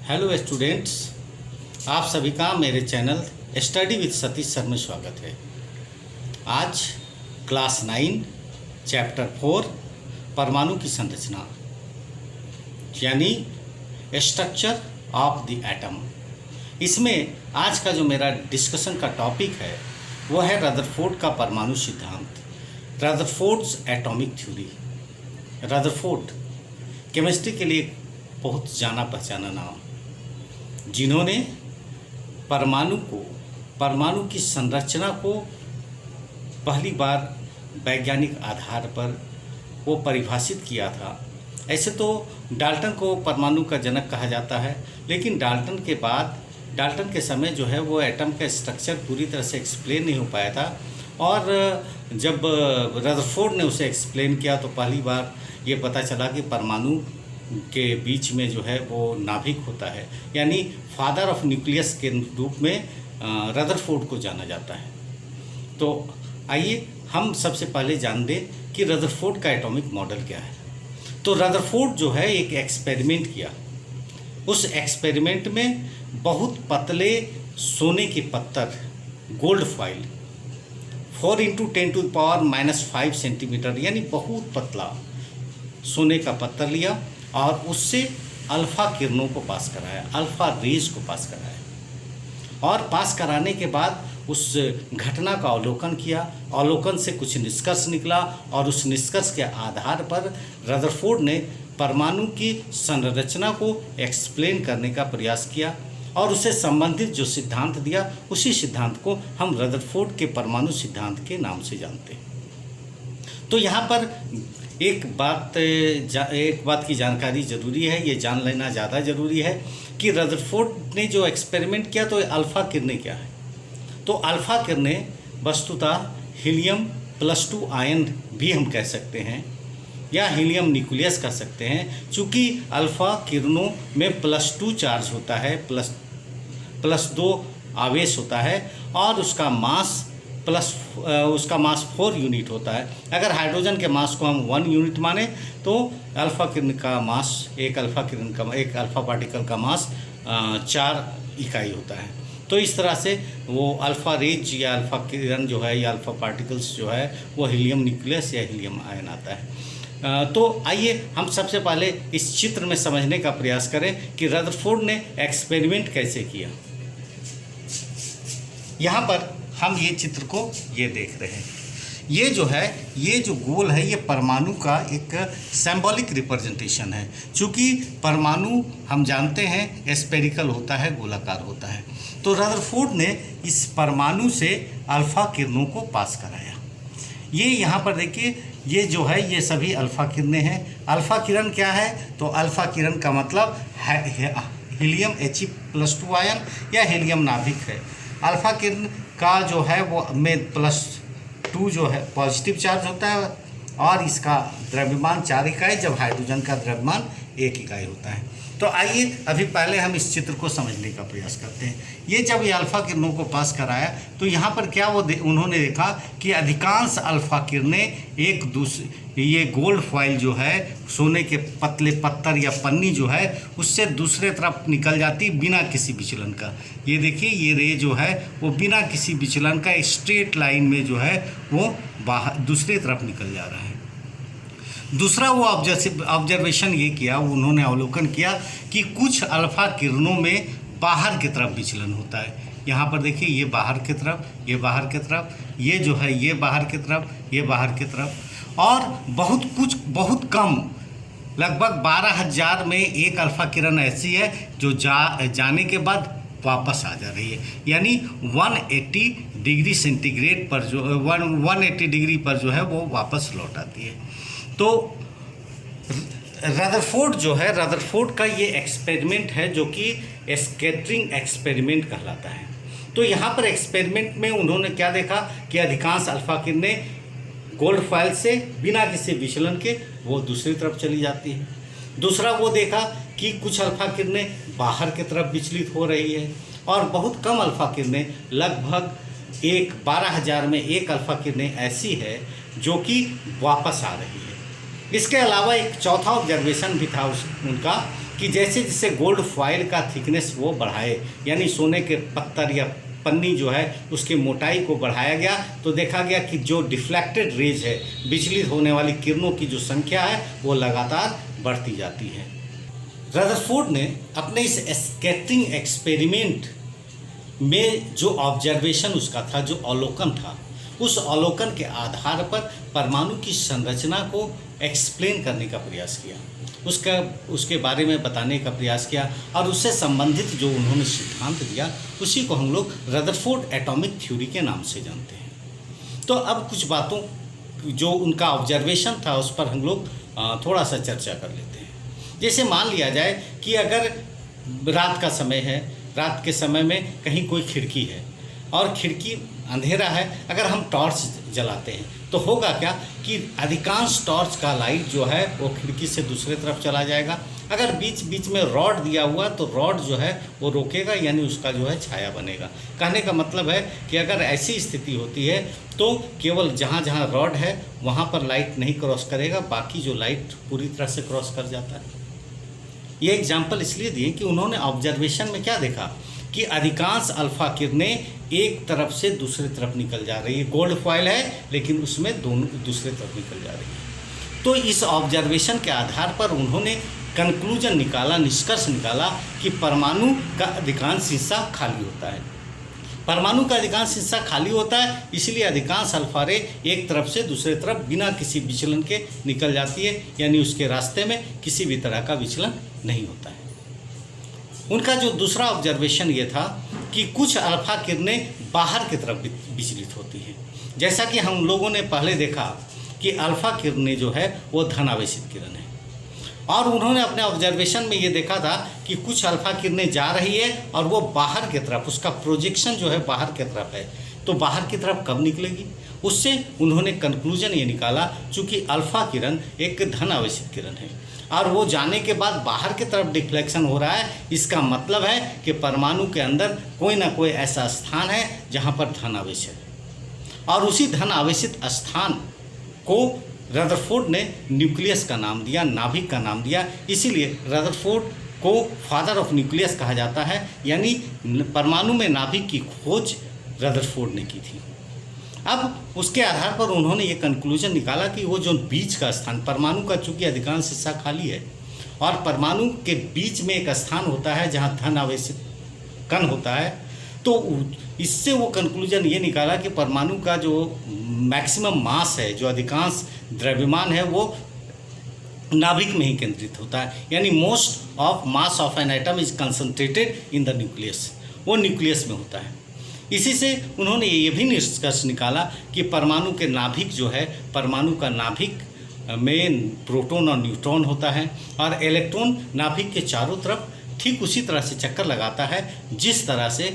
Hello students, आप सभी का मेरे channel study with Satish sir में स्वागत है। आज क्लास 9 चैप्टर 4 परमाणु की संरचना यानी स्ट्रक्चर ऑफ द एटम। इसमें आज का जो मेरा डिस्कशन का टॉपिक है वो है रदरफोर्ड का परमाणु सिद्धांत, Rutherford's atomic theory. Rutherford chemistry के लिए बहुत जाना पहचाना नाम, जिन्होंने परमाणु की संरचना को पहली बार वैज्ञानिक आधार पर वो परिभाषित किया था। ऐसे तो डाल्टन को परमाणु का जनक कहा जाता है, लेकिन डाल्टन के समय जो है वो एटम का स्ट्रक्चर पूरी तरह से एक्सप्लेन नहीं हो पाया था, और जब रदरफोर्ड ने उसे एक्सप्लेन किया तो पहली बार ये पता चला कि परमाणु के बीच में जो है वो नाभिक होता है, यानी फादर ऑफ न्यूक्लियस के रूप में रदरफोर्ड को जाना जाता है। तो आइए हम सबसे पहले जान दें कि रदरफोर्ड का एटॉमिक मॉडल क्या है। तो रदरफोर्ड जो है एक एक्सपेरिमेंट किया। उस एक्सपेरिमेंट में बहुत पतले सोने के पत्थर, गोल्ड फॉइल 4 × 10⁻⁻5 सेंटीमीटर यानी बहुत पतला सोने का पत्थर लिया और उससे अल्फ़ा किरणों को पास कराया, अल्फ़ा रेज को पास कराया। और पास कराने के बाद उस घटना का अवलोकन किया। अवलोकन से कुछ निष्कर्ष निकला और उस निष्कर्ष के आधार पर रदरफोर्ड ने परमाणु की संरचना को एक्सप्लेन करने का प्रयास किया और उससे संबंधित जो सिद्धांत दिया, उसी सिद्धांत को हम रदरफोर्ड के परमाणु सिद्धांत के नाम से जानते हैं। तो यहाँ पर एक बात की जानकारी ज़रूरी है, ये जान लेना ज़्यादा ज़रूरी है कि रदरफोर्ड ने जो एक्सपेरिमेंट किया तो अल्फ़ा किरणें क्या है। तो अल्फ़ा किरणें वस्तुतः हीलियम+2 आयन भी हम कह सकते हैं या हीलियम न्यूक्लियस कह सकते हैं, चूँकि अल्फ़ा किरणों में +2 चार्ज होता है, +2 आवेश होता है और उसका मास 4 यूनिट होता है। अगर हाइड्रोजन के मास को हम 1 यूनिट माने तो अल्फ़ा किरण का मास, एक अल्फ़ा पार्टिकल का मास 4 इकाई होता है। तो इस तरह से वो अल्फ़ा रेज या अल्फ़ा किरण जो है या अल्फ़ा पार्टिकल्स जो है वो हीलियम न्यूक्लियस या हीलियम आयन आता है। तो आइए हम सबसे पहले इस चित्र में समझने का प्रयास करें कि रदरफोर्ड ने एक्सपेरिमेंट कैसे किया। यहाँ पर हम ये चित्र को ये देख रहे हैं, ये जो है, ये जो गोल है, ये परमाणु का एक सिंबॉलिक रिप्रेजेंटेशन है। चूँकि परमाणु हम जानते हैं स्फेरिकल होता है, गोलाकार होता है। तो रदरफोर्ड ने इस परमाणु से अल्फ़ा किरणों को पास कराया। ये यहाँ पर देखिए, ये जो है ये सभी अल्फ़ा किरणें हैं। अल्फ़ा किरण क्या है? तो अल्फ़ा किरण का मतलब हीलियम He+2 आयन या हीलियम नाभिक है। अल्फ़ा किरण का जो है वो में +2 जो है पॉजिटिव चार्ज होता है और इसका द्रव्यमान 4 इकाई, जब हाइड्रोजन का द्रव्यमान 1 इकाई होता है। तो आइए अभी पहले हम इस चित्र को समझने का प्रयास करते हैं। ये जब ये अल्फ़ा किरणों को पास कराया तो यहाँ पर क्या उन्होंने देखा कि अधिकांश अल्फ़ा किरणें ये गोल्ड फॉइल जो है, सोने के पतले पत्थर या पन्नी जो है, उससे दूसरे तरफ निकल जाती बिना किसी विचलन का। ये देखिए, ये रे जो है वो बिना किसी विचलन का स्ट्रेट लाइन में जो है वो बाहर दूसरी तरफ निकल जा रहा है। दूसरा वो ऑब्जर्वेशन ये किया, उन्होंने अवलोकन किया कि कुछ अल्फ़ा किरणों में बाहर की तरफ विचलन होता है। यहाँ पर देखिए, ये बाहर की तरफ, ये बाहर की तरफ, ये जो है ये बाहर की तरफ, ये बाहर की तरफ, और बहुत कम, लगभग 12,000 में एक अल्फ़ा किरण ऐसी है जो जाने के बाद वापस आ जा रही है, यानी 180 डिग्री सेंटीग्रेड पर जो 180 डिग्री पर जो है वो वापस लौट आती है। तो रदरफोर्ड जो है, रदरफोर्ड का ये एक्सपेरिमेंट है जो कि स्कैटरिंग एक्सपेरिमेंट कहलाता है। तो यहाँ पर एक्सपेरिमेंट में उन्होंने क्या देखा कि अधिकांश अल्फ़ा किरणें गोल्ड फॉइल से बिना किसी विचलन के वो दूसरी तरफ चली जाती है। दूसरा वो देखा कि कुछ अल्फ़ा किरणें बाहर की तरफ विचलित हो रही है और बहुत कम अल्फ़ा किरणें, लगभग 12,000 में एक अल्फ़ा किरणें ऐसी है जो कि वापस आ रही है। इसके अलावा एक चौथा ऑब्जर्वेशन भी था उनका कि जैसे जैसे गोल्ड फॉइल का थिकनेस वो बढ़ाए, यानी सोने के पत्थर या पन्नी जो है उसकी मोटाई को बढ़ाया गया, तो देखा गया कि जो डिफ्लेक्टेड रेज है, विचलित होने वाली किरणों की जो संख्या है वो लगातार बढ़ती जाती है। रदरफोर्ड ने अपने इस स्कैटरिंग एक्सपेरिमेंट में जो ऑब्जर्वेशन उसका था, जो अवलोकन था, उस अवलोकन के आधार पर परमाणु की संरचना को एक्सप्लेन करने का प्रयास किया, उसके बारे में बताने का प्रयास किया और उससे संबंधित जो उन्होंने सिद्धांत दिया उसी को हम लोग रदरफोर्ड एटॉमिक थ्योरी के नाम से जानते हैं। तो अब कुछ बातों जो उनका ऑब्जर्वेशन था उस पर हम लोग थोड़ा सा चर्चा कर लेते हैं। जैसे मान लिया जाए कि अगर रात का समय है, रात के समय में कहीं कोई खिड़की है और खिड़की अंधेरा है, अगर हम टॉर्च जलाते हैं तो होगा क्या कि अधिकांश टॉर्च का लाइट जो है वो खिड़की से दूसरे तरफ चला जाएगा। अगर बीच बीच में रॉड दिया हुआ तो रॉड जो है वो रोकेगा, यानी उसका जो है छाया बनेगा। कहने का मतलब है कि अगर ऐसी स्थिति होती है तो केवल जहाँ जहाँ रॉड है वहाँ पर लाइट नहीं क्रॉस करेगा, बाकी जो लाइट पूरी तरह से क्रॉस कर जाता है। ये एग्जाम्पल इसलिए दिए कि उन्होंने ऑब्जर्वेशन में क्या देखा कि अधिकांश अल्फा किरणें एक तरफ से दूसरी तरफ निकल जा रही है। गोल्ड फॉइल है लेकिन उसमें दोनों दूसरे तरफ निकल जा रही है। तो इस ऑब्जर्वेशन के आधार पर उन्होंने कंक्लूजन निकाला, निष्कर्ष निकाला कि परमाणु का अधिकांश हिस्सा खाली होता है। परमाणु का अधिकांश हिस्सा खाली होता है, इसलिए अधिकांश अल्फा रे एक तरफ से दूसरे तरफ बिना किसी विचलन के निकल जाती है, यानी उसके रास्ते में किसी भी तरह का विचलन नहीं होता है। उनका जो दूसरा ऑब्जर्वेशन ये था कि कुछ अल्फा किरणें बाहर की तरफ विचलित होती हैं। जैसा कि हम लोगों ने पहले देखा कि अल्फा किरणें जो है वो धनावेशित किरण है, और उन्होंने अपने ऑब्जर्वेशन में ये देखा था कि कुछ अल्फा किरणें जा रही है और वो बाहर की तरफ, उसका प्रोजेक्शन जो है बाहर की तरफ है। तो बाहर की तरफ कब निकलेगी? उससे उन्होंने कंक्लूजन ये निकाला, चूँकि अल्फा किरण एक धनावेशित किरण है और वो जाने के बाद बाहर की तरफ डिफ्लेक्शन हो रहा है, इसका मतलब है कि परमाणु के अंदर कोई ना कोई ऐसा स्थान है जहाँ पर धन आवेश है, और उसी धन आवेशित स्थान को रदरफोर्ड ने न्यूक्लियस का नाम दिया, नाभिक का नाम दिया। इसीलिए रदरफोर्ड को फादर ऑफ न्यूक्लियस कहा जाता है, यानी परमाणु में नाभिक की खोज रदरफोर्ड ने की थी। अब उसके आधार पर उन्होंने ये कंक्लूजन निकाला कि वो जो बीच का स्थान, परमाणु का चूँकि अधिकांश हिस्सा खाली है और परमाणु के बीच में एक स्थान होता है जहाँ धन आवेशित कण होता है, तो इससे वो कंक्लूजन ये निकाला कि परमाणु का जो मैक्सिमम मास है, जो अधिकांश द्रव्यमान है, वो नाभिक में ही केंद्रित होता है, यानी most of mass of an atom is concentrated in the nucleus, वो न्यूक्लियस में होता है। इसी से उन्होंने ये भी निष्कर्ष निकाला कि परमाणु के नाभिक जो है, परमाणु का नाभिक में प्रोटॉन और न्यूट्रॉन होता है और इलेक्ट्रॉन नाभिक के चारों तरफ ठीक उसी तरह से चक्कर लगाता है जिस तरह से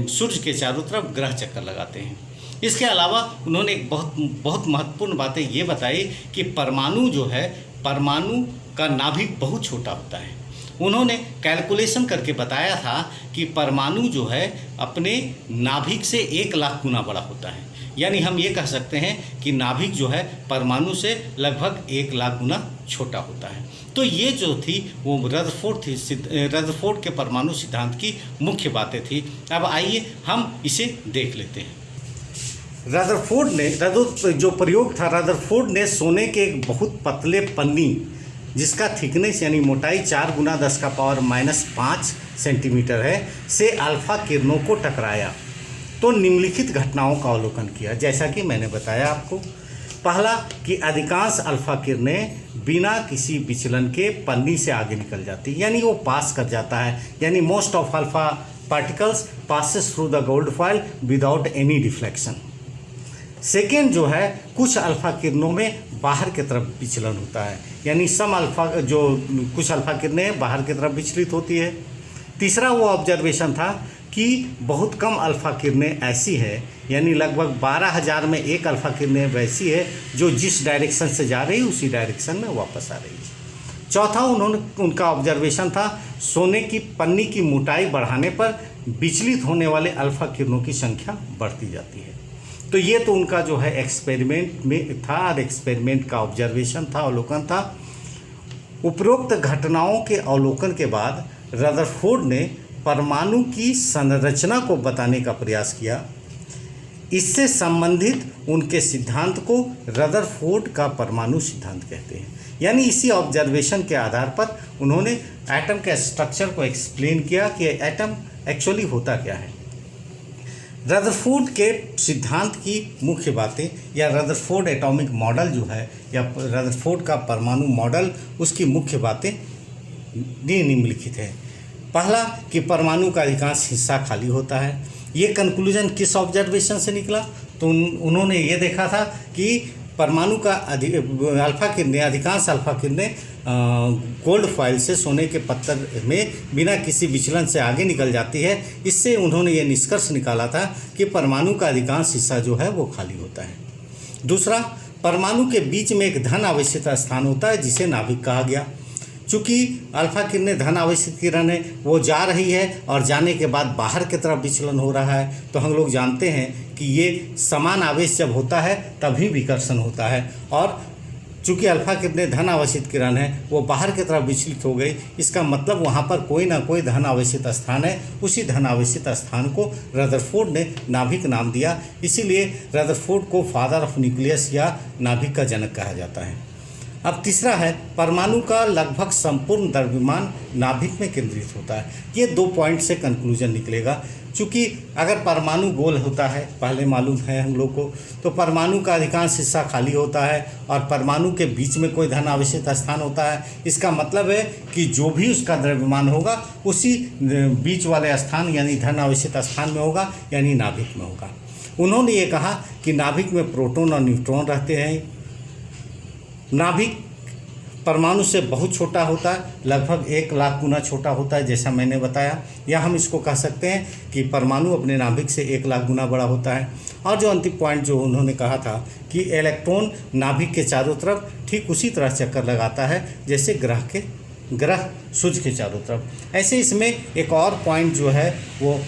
सूर्य के चारों तरफ ग्रह चक्कर लगाते हैं। इसके अलावा उन्होंने एक बहुत महत्वपूर्ण बातें ये बताई कि परमाणु जो है, परमाणु का नाभिक बहुत छोटा होता है। उन्होंने कैलकुलेशन करके बताया था कि परमाणु जो है अपने नाभिक से 1 लाख गुना बड़ा होता है, यानी हम ये कह सकते हैं कि नाभिक जो है परमाणु से लगभग 1 लाख गुना छोटा होता है। तो ये जो थी वो रदरफोर्ड के परमाणु सिद्धांत की मुख्य बातें थी। अब आइए हम इसे देख लेते हैं। रदरफोर्ड ने जो प्रयोग था, रदरफोर्ड ने सोने के एक बहुत पतले पन्नी जिसका थिकनेस यानी मोटाई 4 गुना 10⁻⁵ सेंटीमीटर है से अल्फा किरणों को टकराया तो निम्नलिखित घटनाओं का अवलोकन किया। जैसा कि मैंने बताया आपको, पहला कि अधिकांश अल्फा किरणें बिना किसी विचलन के पन्नी से आगे निकल जाती, यानी वो पास कर जाता है, यानी most of alpha particles passes through the gold foil without any deflection. Second जो है, कुछ अल्फा किरणों में बाहर की तरफ विचलन होता है, यानी कुछ अल्फा किरणें बाहर की तरफ विचलित होती है। तीसरा वो ऑब्जर्वेशन था कि बहुत कम अल्फा किरणें ऐसी है, यानी लगभग 12,000 में एक अल्फा किरणें वैसी है जो जिस डायरेक्शन से जा रही है उसी डायरेक्शन में वापस आ रही है। चौथा उनका ऑब्जर्वेशन था सोने की पन्नी की मोटाई बढ़ाने पर विचलित होने वाले अल्फा किरणों की संख्या बढ़ती जाती है। तो ये तो उनका जो है एक्सपेरिमेंट में था और एक्सपेरिमेंट का ऑब्जर्वेशन था, अवलोकन था। उपरोक्त घटनाओं के अवलोकन के बाद रदरफोर्ड ने परमाणु की संरचना को बताने का प्रयास किया। इससे संबंधित उनके सिद्धांत को रदरफोर्ड का परमाणु सिद्धांत कहते हैं। यानी इसी ऑब्जर्वेशन के आधार पर उन्होंने एटम के स्ट्रक्चर को एक्सप्लेन किया कि एटम एक्चुअली होता क्या है। रदरफोर्ड के सिद्धांत की मुख्य बातें या रदरफोर्ड एटॉमिक मॉडल जो है या रदरफोर्ड का परमाणु मॉडल, उसकी मुख्य बातें निम्नलिखित है। पहला कि परमाणु का अधिकांश हिस्सा खाली होता है। ये कंक्लूजन किस ऑब्जर्वेशन से निकला? तो उन्होंने ये देखा था कि परमाणु का अल्फा किरणें, अधिकांश अल्फा किरणें गोल्ड फॉइल से, सोने के पत्थर में बिना किसी विचलन से आगे निकल जाती है। इससे उन्होंने ये निष्कर्ष निकाला था कि परमाणु का अधिकांश हिस्सा जो है वो खाली होता है। दूसरा, परमाणु के बीच में एक धन आवेशित स्थान होता है जिसे नाभिक कहा गया। चूँकि अल्फा किरणें धन आवेशित किरण है, वो जा रही है और जाने के बाद बाहर की तरफ विचलन हो रहा है, तो हम लोग जानते हैं कि ये समान आवेश जब होता है तभी विकर्षण होता है। और चूँकि अल्फा किरणें धन आवेशित किरण है, वो बाहर की तरफ विचलित हो गई, इसका मतलब वहाँ पर कोई ना कोई धन आवेशित स्थान है। उसी धन आवेशित स्थान को रदरफोर्ड ने नाभिक नाम दिया। इसीलिए रदरफोर्ड को फादर ऑफ न्यूक्लियस या नाभिक का जनक कहा जाता है। अब तीसरा है, परमाणु का लगभग संपूर्ण द्रव्यमान नाभिक में केंद्रित होता है। ये 2 पॉइंट से कंक्लूजन निकलेगा। चूँकि अगर परमाणु गोल होता है, पहले मालूम है हम लोग को, तो परमाणु का अधिकांश हिस्सा खाली होता है और परमाणु के बीच में कोई धन आवेशित स्थान होता है। इसका मतलब है कि जो भी उसका द्रव्यमान होगा उसी बीच वाले स्थान यानी धन आवेशित स्थान में होगा, यानी नाभिक में होगा। उन्होंने ये कहा कि नाभिक में प्रोटॉन और न्यूट्रॉन रहते हैं। नाभिक परमाणु से बहुत छोटा होता है, लगभग 1 लाख गुना छोटा होता है, जैसा मैंने बताया। या हम इसको कह सकते हैं कि परमाणु अपने नाभिक से 1 लाख गुना बड़ा होता है। और जो अंतिम पॉइंट जो उन्होंने कहा था कि इलेक्ट्रॉन नाभिक के चारों तरफ ठीक उसी तरह चक्कर लगाता है जैसे ग्रह सूर्य के चारों तरफ। ऐसे इसमें एक और पॉइंट जो है वो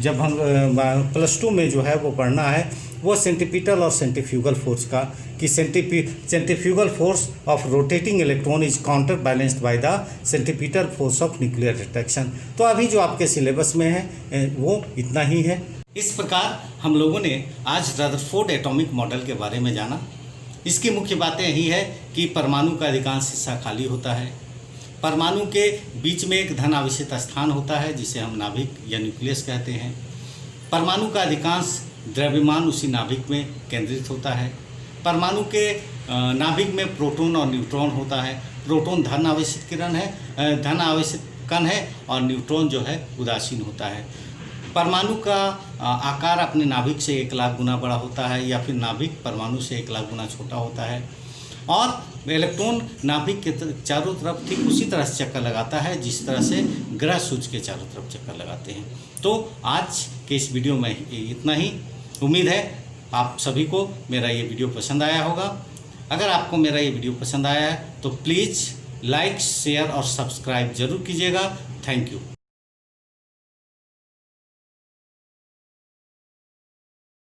जब हम +2 में जो है वो पढ़ना है, वो सेंट्रीपिटल और सेंट्रीफ्यूगल फोर्स का, कि centrifugal force of rotating electron is counter balanced by the centripetal force of nuclear reduction. तो अभी जो आपके सिलेबस में है वो इतना ही है। इस प्रकार हम लोगों ने आज रदरफोर्ड एटॉमिक मॉडल के बारे में जाना। इसकी मुख्य बातें यही है कि परमाणु का अधिकांश हिस्सा खाली होता है, परमाणु के बीच में एक धन आवेशित स्थान होता है जिसे हम नाभिक या न्यूक्लियस कहते हैं। परमाणु का अधिकांश द्रव्यमान उसी नाभिक में केंद्रित होता है। परमाणु के नाभिक में प्रोटॉन और न्यूट्रॉन होता है। प्रोटॉन धन आवेशित किरण है, धन आवेशित कण है, और न्यूट्रॉन जो है उदासीन होता है। परमाणु का आकार अपने नाभिक से 1 लाख गुना बड़ा होता है, या फिर नाभिक परमाणु से 1 लाख गुना छोटा होता है। और इलेक्ट्रॉन नाभिक के चारों तरफ ठीक उसी तरह से चक्कर लगाता है जिस तरह से ग्रह सूर्य के चारों तरफ चक्कर लगाते हैं। तो आज के इस वीडियो में इतना ही। उम्मीद है आप सभी को मेरा ये वीडियो पसंद आया होगा। अगर आपको मेरा ये वीडियो पसंद आया है तो प्लीज़ लाइक, शेयर और सब्सक्राइब ज़रूर कीजिएगा। Thank you.